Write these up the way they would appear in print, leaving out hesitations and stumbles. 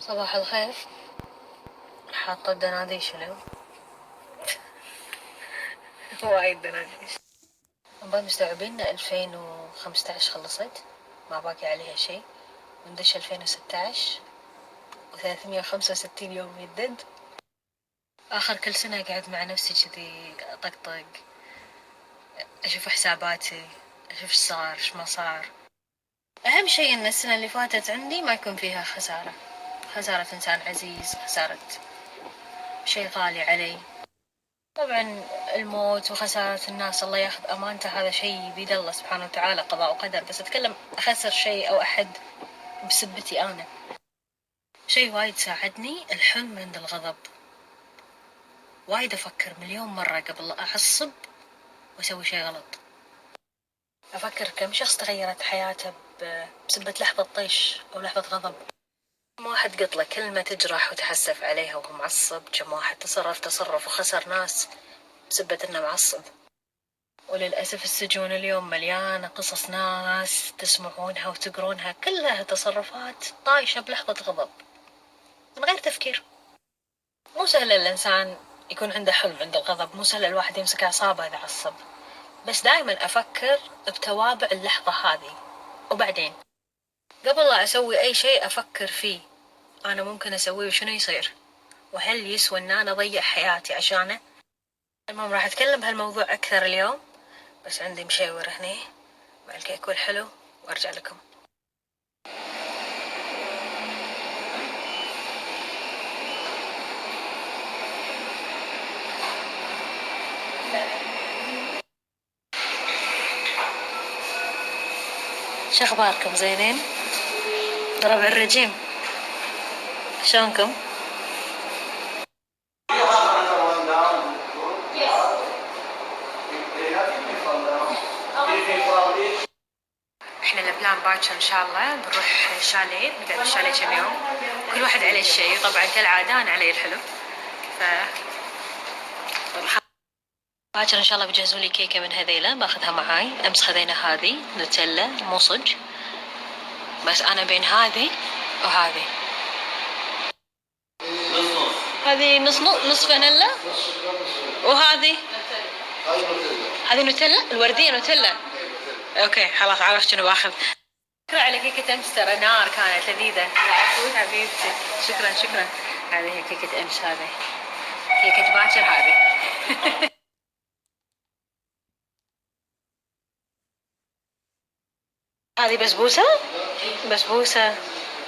صباح الخير. حاطة الدناديش اليوم. وايد دناديش. نبغى مستوعبين 2015 خلصت، ما باقي عليها شي، وندش 2016 و365 يوم يدد. آخر كل سنة قاعد مع نفسي كذي أطقطق، أشوف حساباتي، أشوف ايش صار ايش ما صار. أهم شي إن السنة اللي فاتت عندي ما يكون فيها خسارة، خسارة إنسان عزيز، خسارة شي غالي علي. طبعا الموت وخسارة الناس الله ياخذ أمانته، هذا شيء بيد الله سبحانه وتعالى، قضاء وقدر. بس أتكلم أخسر شيء أو أحد بسبتي أنا. شيء وايد ساعدني الحلم عند الغضب. وايد أفكر مليون مرة قبل لا أعصب وأسوي شيء غلط. أفكر كم شخص تغيرت حياته بسبة لحظة طيش أو لحظة غضب. كم واحد قط له كلمة تجرح وتحسف عليها وهو معصب. كم واحد تصرف وخسر ناس بسبة إنه معصب. وللأسف السجون اليوم مليانة قصص ناس تسمعونها وتقرونها، كلها تصرفات طايشة بلحظة غضب من غير تفكير. مو سهل الإنسان يكون عنده حلم عند الغضب، مو سهل الواحد يمسك أعصابه إذا عصب. بس دائما أفكر بتوابع اللحظة هذه، وبعدين قبل لا أسوي أي شيء أفكر فيه أنا ممكن أسويه وشنو يصير، وهل يسوى أن أنا أضيع حياتي عشانه. المهم راح أتكلم بهالموضوع أكثر اليوم، بس عندي مشاور هني مع الكيك والحلو وأرجع لكم. شخباركم زينين؟ ربع الرجيم شلونكم؟ احنا البلان باكر ان شاء الله بنروح شاليه، نقعد بالشاليه كم يوم، كل واحد عليه الشيء. طبعا كالعادة انا علي الحلو. ف باكر ان شاء الله بيجهزوا لي كيكه من هذيله باخذها معاي. امس خذينا هذه نوتيلا مو صج، بس انا بين هذه وهذه. هذه نص فانيلا، وهذه هذه نوتيلا الورديه نوتيلا. اوكي خلاص عرفت شنو باخذ. شكرا على كيكة أمس، ترى نار كانت لذيذة. العفو حبيبتي، شكرا. هذه هي كيكة أمس، هذه كيكة باكر هذه. هذه بسبوسة.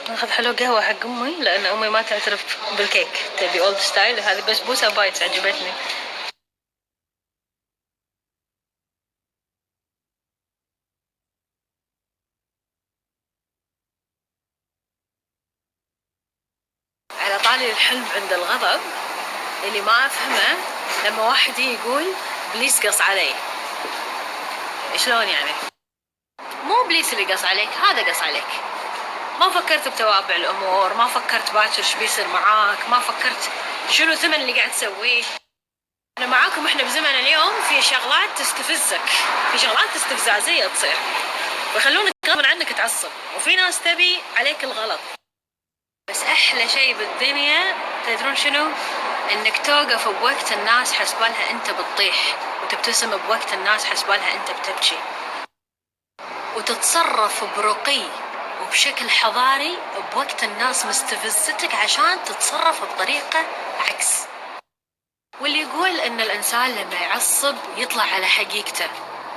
ناخذ حلو قهوة حق أمي لأن أمي ما تعترف بالكيك، تبي أولد ستايل. هذه بسبوسة بايتس عجبتني. على طاري الحلم عند الغضب، اللي ما أفهمه لما واحد يقول بليز قص علي. شلون يعني؟ مو بليز اللي قص عليك، هذا قص عليك. ما فكرت بتوابع الأمور، ما فكرت باكر شو بيصير معاك، ما فكرت شنو ثمن اللي قاعد تسويه. أنا معاكم، إحنا بزمن اليوم في شغلات تستفزك، في شغلات استفزازية تصير ويخلونك غصبا عنك تعصب، وفي ناس تبي عليك الغلط. بس أحلى شيء بالدنيا تدرون شنو؟ إنك توقف بوقت الناس حسبالها أنت بتطيح، وتبتسم بوقت الناس حسبالها أنت بتبكي، وتتصرف برقي وبشكل حضاري بوقت الناس مستفزتك عشان تتصرف بطريقة عكس. واللي يقول ان الانسان لما يعصب يطلع على حقيقته،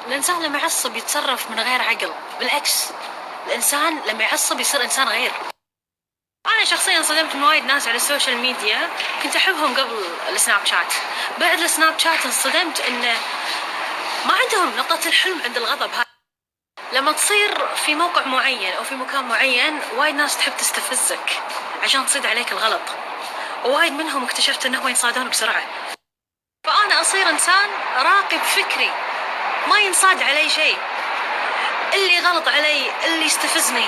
الانسان لما يعصب يتصرف من غير عقل، بالعكس الانسان لما يعصب يصير انسان غير. انا شخصيا صدمت من وايد ناس على السوشيال ميديا كنت احبهم قبل السناب شات، بعد السناب شات انصدمت انه ما عندهم نقطة الحلم عند الغضب. لما تصير في موقع معين أو في مكان معين وايد ناس تحب تستفزك عشان تصيد عليك الغلط، ووايد منهم اكتشفت أنهم ينصادون بسرعة. فأنا أصير إنسان راقي بفكري، ما ينصاد علي شيء. اللي غلط علي، اللي يستفزني،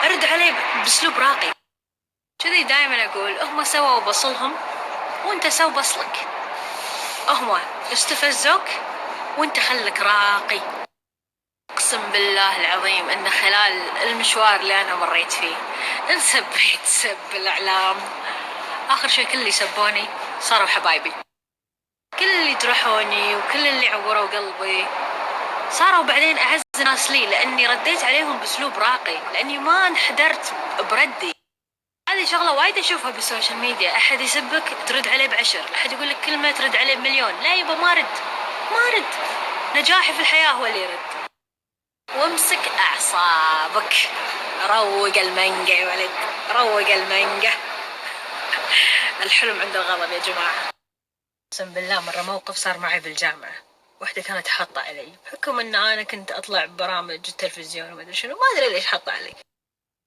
أرد عليه بأسلوب راقي. كذي دائما أقول هم سووا بصلهم وانت سو بصلك. هم استفزوك وانت خلك راقي. أقسم بالله العظيم أن خلال المشوار اللي أنا مريت فيه انسبيت سب الإعلام. آخر شيء كل اللي سبوني صاروا حبايبي، كل اللي جرحوني وكل اللي عوروا قلبي صاروا بعدين أعز ناس لي، لأني رديت عليهم بأسلوب راقي، لأني ما انحدرت بردي. هذه شغلة وايد أشوفها بالسوشيال ميديا، أحد يسبك ترد عليه ب10، أحد يقول لك كلمة ترد عليه ب1,000,000. لا يبا، ما رد. نجاحي في الحياة هو اللي يرد. وامسك أعصابك، روق المانجا يا ولد، روق المانجا. الحلم عند الغضب يا جماعة. أقسم بالله مرة موقف صار معي بالجامعة، واحدة كانت حاطة علي بحكم أن أنا كنت أطلع ببرامج التلفزيون وما أدري شنو، ما أدري ليش حاطة علي.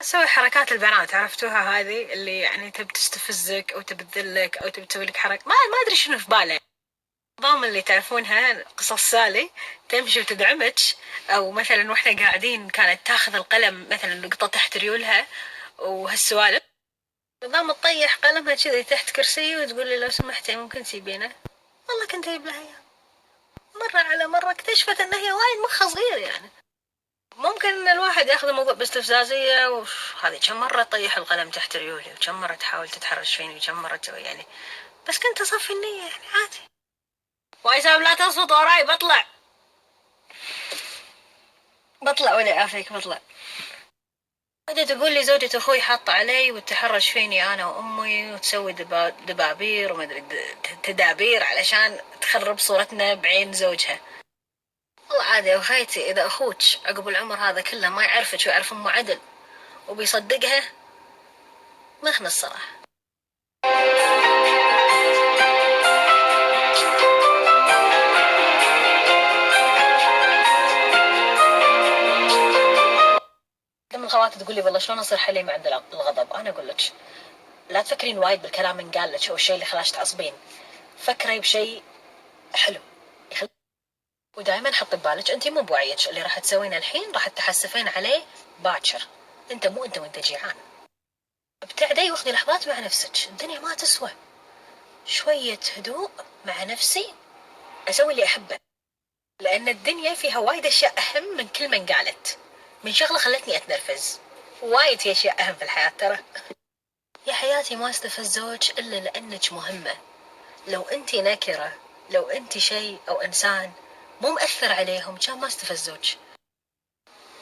أسوي حركات البنات، عرفتوها هذه اللي يعني تبي تستفزك أو تبي تذلك أو تبي تسوي لك حركة، ما أدري شنو في بالها. النظام اللي تعرفونها قصص سالي، تمشي وتدعمك، أو مثلا واحنا قاعدين كانت تاخذ القلم مثلا نقطة تحت ريولها وهالسوالف. نظام تطيح قلمها كذي تحت كرسي وتقول لي لو سمحتي ممكن تجيبينه. والله كنت أجيب لها إياه. مرة على مرة اكتشفت إن هي وايد مخها صغير، يعني ممكن إن الواحد ياخذ الموضوع باستفزازية، وهذه كم مرة تطيح القلم تحت ريولي، وكم مرة تحاول تتحرش فيني، وكم مرة تسوي يعني، بس كنت أصفي النية يعني عادي. وعساب لا تصوت وراي، بطلع ولا يعافيك بطلع. بدأت تقول لي زوجة أخوي حاطة علي وتحرش فيني أنا وأمي، وتسوي دبابير وما أدري تدابير علشان تخرب صورتنا بعين زوجها. والله عادي يا أخيتي، إذا أخوك عقب العمر هذا كله ما يعرفك ويعرف أمه عدل وبيصدقها، مخنا الصراحة. لما الخوات تقول لي والله شلون أصير حليم عند الغضب، أنا أقول لك لا تفكرين وايد بالكلام اللي قال لك أو الشيء اللي خلاش تعصبين، فكري بشيء حلو ودائما حطي ببالك انت مو بوعيك، اللي راح تسوينه الحين راح تحسفين عليه باكر. انت مو انت وانت جيعان. ابتعدي واخذي لحظات مع نفسك، الدنيا ما تسوى. شوية هدوء مع نفسي، اسوي اللي احبه، لان الدنيا فيها وايد اشياء اهم من كل من قالت. من شغلة خلتني اتنرفز، وايد في اشياء اهم في الحياة ترى. يا حياتي ما استفزوج الا لانك مهمة. لو انت نكرة، لو انت شيء او انسان مو مأثر عليهم، كان ما استفزوج.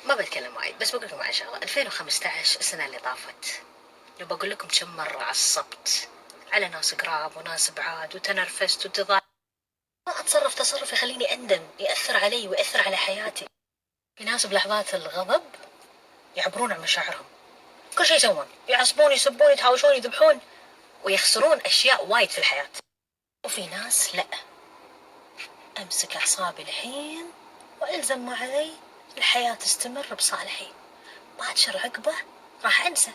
ما بتكلم وايد، بس بقول لكم على شغله. 2015 السنه اللي طافت، لو بقول لكم كم مره عصبت على ناس قراب وناس بعاد وتنرفزت وتضايقت، ما اتصرف تصرف يخليني اندم، ياثر علي وياثر على حياتي. في ناس بلحظات الغضب يعبرون عن مشاعرهم، كل شيء يسوون، يعصبون يسبون يتهاوشون يذبحون ويخسرون اشياء وايد في الحياه. وفي ناس لا، امسك اعصابي الحين والزم ما علي، الحياه تستمر بصالحي، باكر عقبه راح انسى.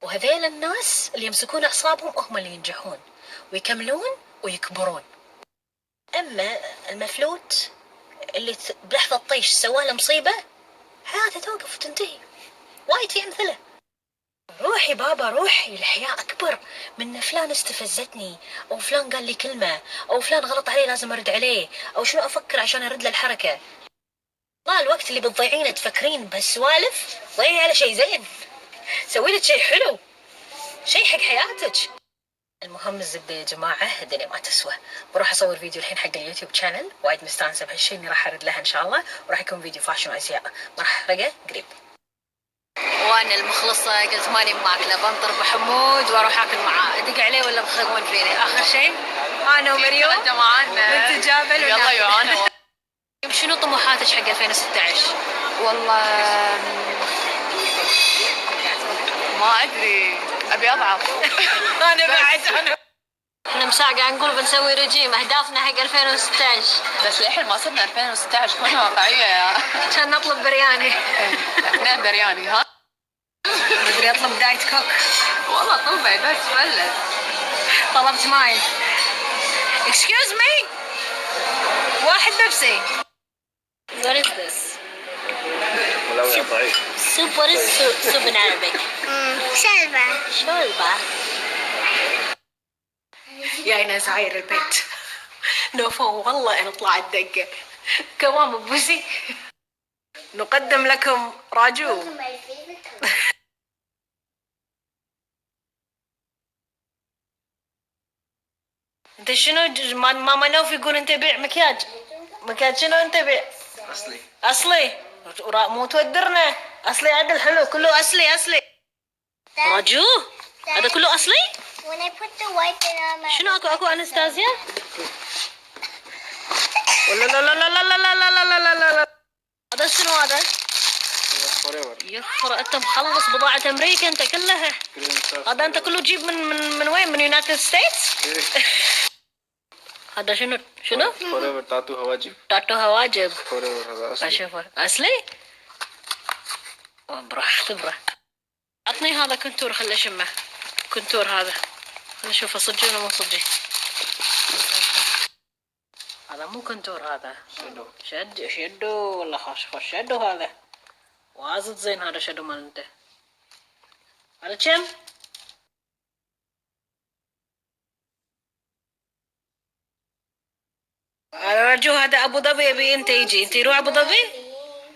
وهذيل الناس اللي يمسكون أعصابهم هم اللي ينجحون ويكملون ويكبرون. أما المفلوت اللي بلحظة طيش سواله مصيبة، حياته توقف وتنتهي. وايد في أمثلة. روحي بابا روحي، الحياة أكبر من فلان استفزتني، أو فلان قال لي كلمة، أو فلان غلط علي لازم أرد عليه، أو شنو أفكر عشان أرد له الحركة. لا، الوقت اللي بتضيعينه تفكرين بهالسوالف ضيعي على شيء زين، سوي لك شيء حلو، شيء حق حياتك. المهم الزبدة يا جماعة، الدنيا ما تسوى. بروح أصور فيديو الحين حق اليوتيوب شانل، وايد مستانسة بهالشيء إني راح أرد لها إن شاء الله، وراح يكون فيديو فاشن وأشياء ما راح أحرقه قريب. وأنا المخلصة قلت ماني ماكلة، بنطر بحمود وأروح آكل معاه، أدق عليه ولا بخربون فيني. آخر شيء أنا ومريوم بنت جابل يلا يا شنو طموحاتك حق 2016؟ والله ما أدري، أبي أضعف. أنا بعد احنا مساء قاعد نقول بنسوي رجيم، اهدافنا حق 2016 بس للحين ما صرنا 2016، كونها واقعية يا كان نطلب برياني. اثنين برياني ها؟ بدري اطلب دايت كوك. والله طلبي بس ولد. طلبت ماي. Excuse me. واحد بيبسي. What is this? Soup. What is soup in Arabic? شوربة. يا ناس عاير البيت. نوفو والله أنا طلعت دقة. كوام بوزي. نقدم لكم راجو. انت شنو ماما نوف يقول انت بيع مكياج. مكياج شنو انت بيع؟ اصلي. اصلي مو تودرنا. اصلي عدل حلو كله اصلي اصلي. راجو هذا كله اصلي. شنو اكو انستازيا؟ لا لا لا لا لا لا لا لا لا لا لا. هذا شنو هذا؟ يخرا انت مخلص بضاعة امريكا انت كلها. هذا انت كله تجيب من وين؟ من يونايتد ستيتس؟ هذا شنو؟ فوريفر تاتو هواجب. تاتو هواجب. فوريفر هذا اصلي. اشوفه اصلي؟ براحته. عطني هذا كنتور خلي اشمه. كنتور هذا خلي اشوفه صجي ولا مو صجي. هذا مو كنتور هذا. شدو والله خش شدو هذا. واجد زين هذا شدو مال انت. هذا كم؟ رجو هذا ابو ظبي يبي انت يجي. انت يروح ابو ظبي؟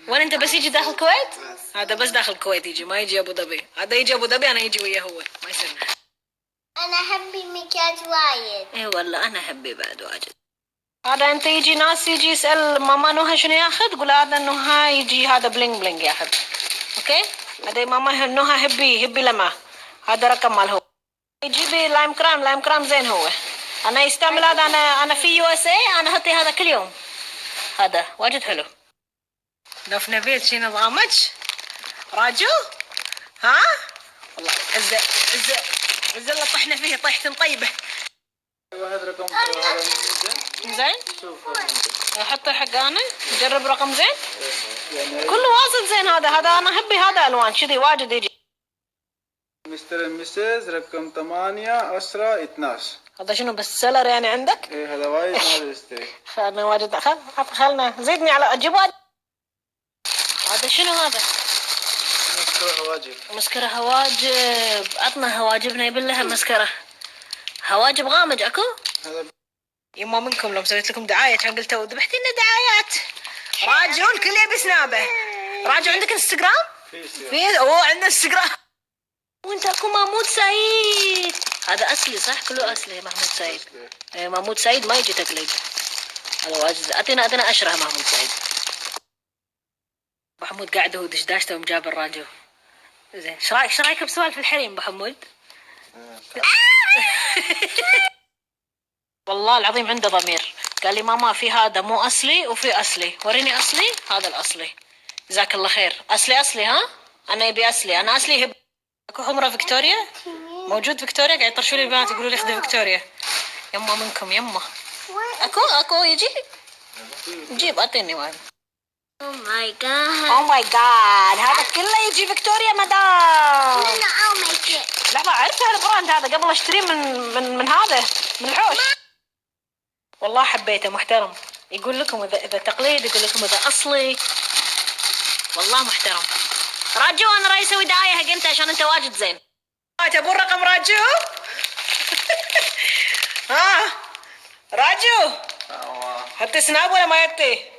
وين انت بس يجي داخل الكويت؟ هذا بس داخل الكويت يجي ما يجي ابو ظبي. هذا يجي ابو ظبي انا يجي وياه هو ما يصير. انا احب مكياج وايد. اي والله انا احبه بعد واجد. هذا انت يجي ناس يجي يسال ماما نوها شنو ياخذ. قول هذا نوها يجي هذا بلينج بلينج ياخذ. اوكي هذا ماما نوها هبي لما. هذا رقم مال هو. يجيب لايم كرام زين هو. انا يستعمل هذا. انا في يو اس اي انا احطي هذا كل يوم. هذا واجد حلو. نوف نبيل شي نظامك؟ راجو؟ ها؟ والله عز الله طحنا فيه طيحة طيبة. واحد رقم زين؟ شوف احطه حق انا نجرب رقم زين؟ كله واصل زين هذا انا احبي هذا الوان كذي واجد يجي. مستر مسز رقم 8 10 12. هذا شنو بس سيلر يعني عندك؟ ايه هذا وايد ما اشتري. خلنا واجد خلنا زيدني على اجيب واجد. هذا شنو هذا؟ مسكرة هواجب. عطنا هواجبنا يبلها مسكرة. هواجب غامج اكو؟ يما منكم لو سويت لكم دعاية كان قلتوا ذبحتي لنا دعايات. راجو الكل يبي سنابه. راجو عندك انستغرام؟ في عندنا انستغرام. وانت اكو محمود سعيد. هذا اصلي صح كله اصلي محمود سعيد. محمود سعيد ما يجي تقليد. هذا واجد. اعطينا اشره محمود سعيد. ابو حمود قاعد هو دشداشته ومجاب الراجو. زين ايش رايك بسوالف الحريم ابو حمود؟ والله العظيم عنده ضمير. قال لي ماما في هذا مو اصلي وفي اصلي. وريني اصلي. هذا الاصلي. جزاك الله خير. اصلي ها. انا يبي اصلي. انا اصلي هب. اكو حمرة فيكتوريا موجود. فيكتوريا قاعد يطرشوا لي البنات يقولوا لي خذي فيكتوريا. يما منكم يما. اكو يجي جيب اعطيني واحد. او ماي جاد هذا كله يجي فيكتوريا مدام. لحظة عرفت البراند هذا قبل اشتريه من هذا من الحوش. والله حبيته محترم. يقول لكم اذا تقليد يقول لكم اذا اصلي. والله محترم. راجو انا راي اسوي دعايه حق انت عشان انت واجد زين. تبون رقم راجو؟ ها راجو حطي سناب ولا ما يطي؟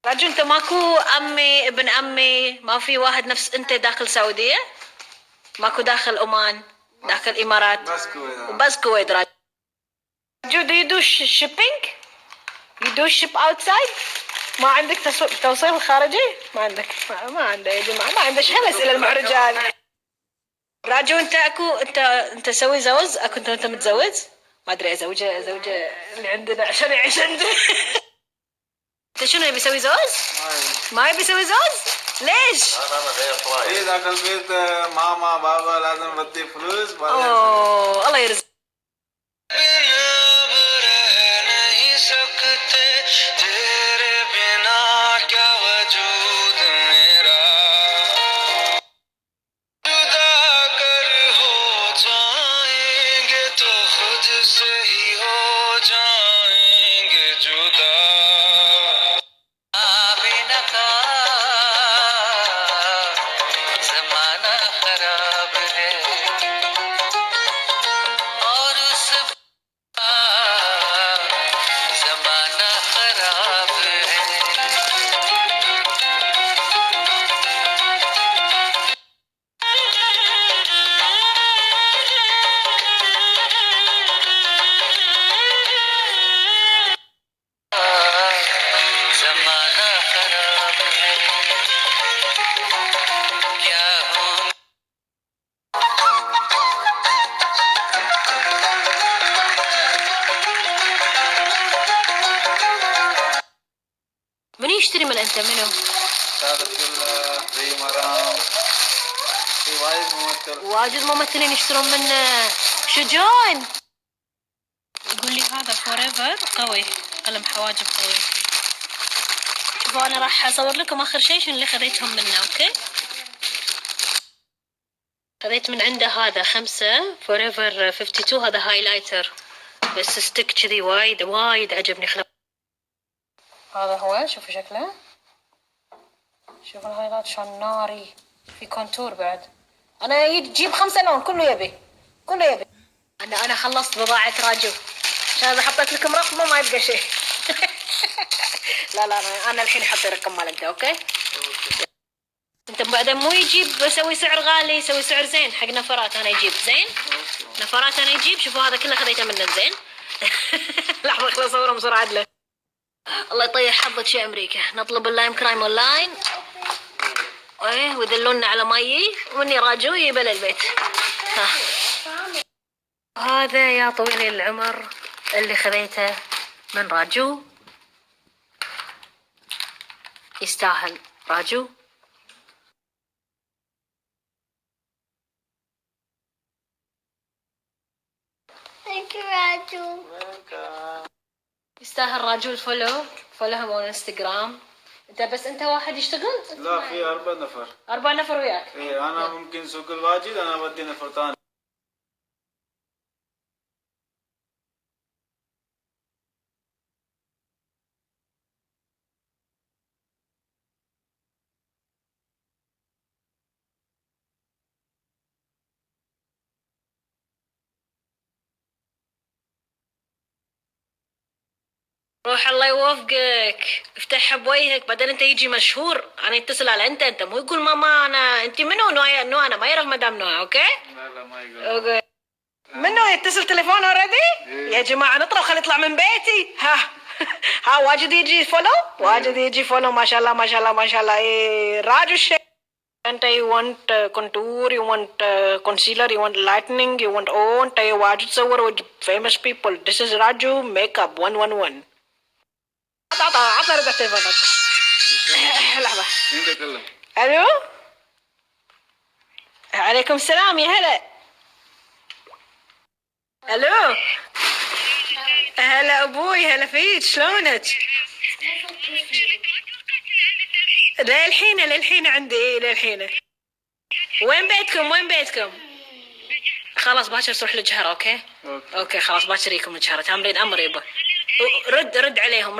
راجو انت ماكو امي ابن امي ما في واحد نفس انت داخل سعوديه؟ ماكو داخل عمان داخل الامارات؟ بس كويت. راجو do you do shipping? you do ship outside؟ ما عندك توصيل خارجي؟ ما عندك ما عنده يا جماعة. ما عنده. شو هالأسئلة المحرجة؟ راجو انت اكو انت سوي زوز اكو انت متزوج؟ ما ادري زوجة اللي عندنا عشان يعيش عنده. انت شنو يبي يسوي زوز؟ ما يبي يسوي زوز؟ ليش؟ انا غير رايي. اذا داخل البيت ماما بابا لازم بدي فلوس. اوه الله يرزق. انت منو؟ سعد عبد الله، في مرام، في واجد ممثلين يشترون منه. شجون يقول لي هذا فوريفر قوي، قلم حواجب قوي. شوفوا انا راح اصور لكم اخر شيء شنو اللي خذيتهم منه. اوكي، خذيت من عنده هذا 5 فوريفر 52. هذا هايلايتر بس ستيك كذي وايد عجبني. هذا هو، شوفوا شكله، شوفوا الهايلايت شلون ناري، في كونتور بعد. انا يجيب 5 لون، كله يبي. انا خلصت بضاعة راجو، عشان اذا حطيت لكم رقمه ما يبقى شيء. لا انا الحين احط رقم مال انت. اوكي انت بعدين مو يجيب بسوي سعر غالي، يسوي سعر زين حق نفرات. انا يجيب زين نفرات، انا يجيب. شوفوا هذا كله خذيته منه زين. لحظه خلص اصورهم بسرعه عدله. الله يطيح حظك يا امريكا. نطلب اللايم كرايم اونلاين ويدلونا على مايي واني راجو يبل البيت. هذا يا طويل العمر اللي خذيته من راجو، يستاهل راجو. Thank you, Raju. يستاهل راجو الفولو. فولوهم على انستغرام. انت واحد يشتغل؟ لا، في 4 نفر. 4 نفر وياك؟ ايه، انا ممكن سوق الواجد انا بدي نفر ثاني. روح الله يوفقك، افتحها بوجهك. بعدين انت يجي مشهور، انا يتصل على انت مو يقول ماما انا انت منو انا ما يعرف مدام نوع. اوكي لا ما يقول. اوكي منو يتصل تليفون اوريدي؟ يا جماعه نطلع خلي يطلع من بيتي. ها واجد يجي فولو. ما شاء الله. إيه راجو الشيء. انت you want contour, you want concealer, you want lightening, you want انت واجد تصور famous people. This is راجو makeup 111. عطنا رد التليفون. لحظة. مين تكلم؟ الو عليكم السلام يا هلا. الو هلا ابوي، هلا فيك، شلونك؟ للحين عندي. للحين وين بيتكم؟ خلاص باكر تروح للجهر. اوكي خلاص باكر يجيكم الجهر. تامرين امر يبا. رد عليهم.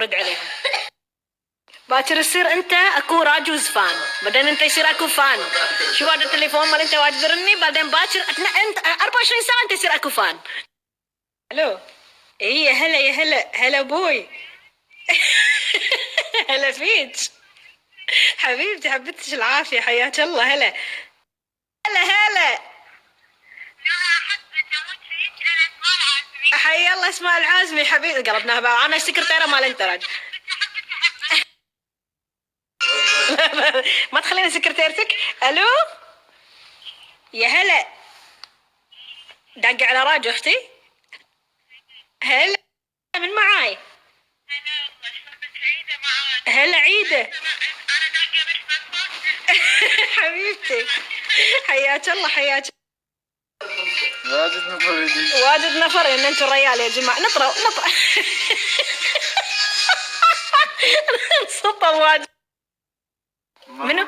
باكر يصير انت اكو راجوز فان، بعدين انت يصير اكو فان. شو هذا التليفون مال انت واجد يرني، بعدين باكر انت 24 ساعه انت يصير اكو فان. الو ايه هلا ابوي. هلا فيك حبيبتي، حبيتش العافيه، حياك الله. هلا حي الله. اسماء العازمي حبيبي، قلبناها بقى. انا السكرتيره مال انت راجل. ما تخليني سكرتيرتك. الو يا هلا، دق على راجو اختي. هلا من معاي. هلا عيده. حبيبتي حياك الله. واجد نفر ان انتم ريال يا جماعه. نطروا صوت واجد. منو؟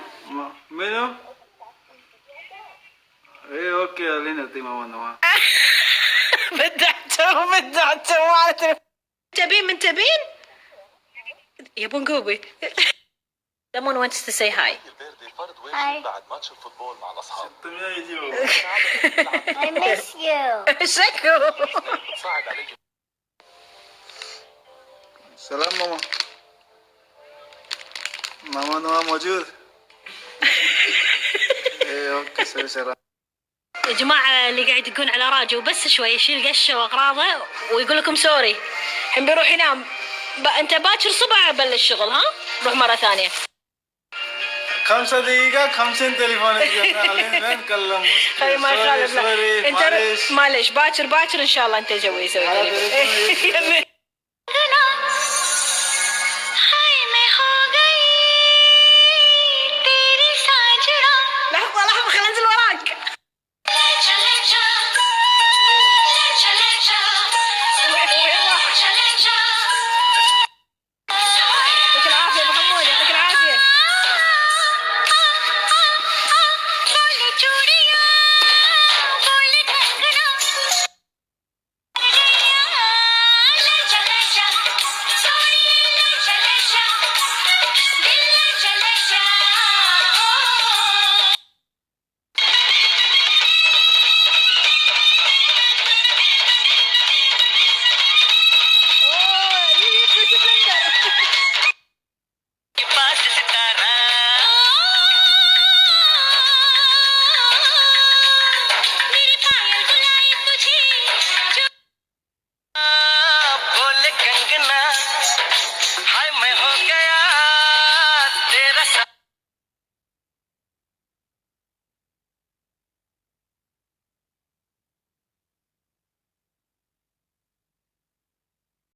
ايه اوكي لين تي ماما نوا. بدعتهم. تبين يبون قوبي. Someone wants to say hi. Hi. بعد ماتش الفوتبول مع الاصحاب. I miss you. شكو. بتساعد عليك. سلام ماما نوا موجود. ايه اوكي سلام. يا جماعة اللي قاعد يقول على راجو بس شوي يشيل قشه واغراضه ويقول لكم سوري. الحين بيروح ينام. انت باكر صبح بلش الشغل. ها روح مرة ثانية. 5 دقيقة 50 تليفون خلينا نتكلم. خلي ما يخالف. سوري انت معلش باكر ان شاء الله انت جوي يسوي.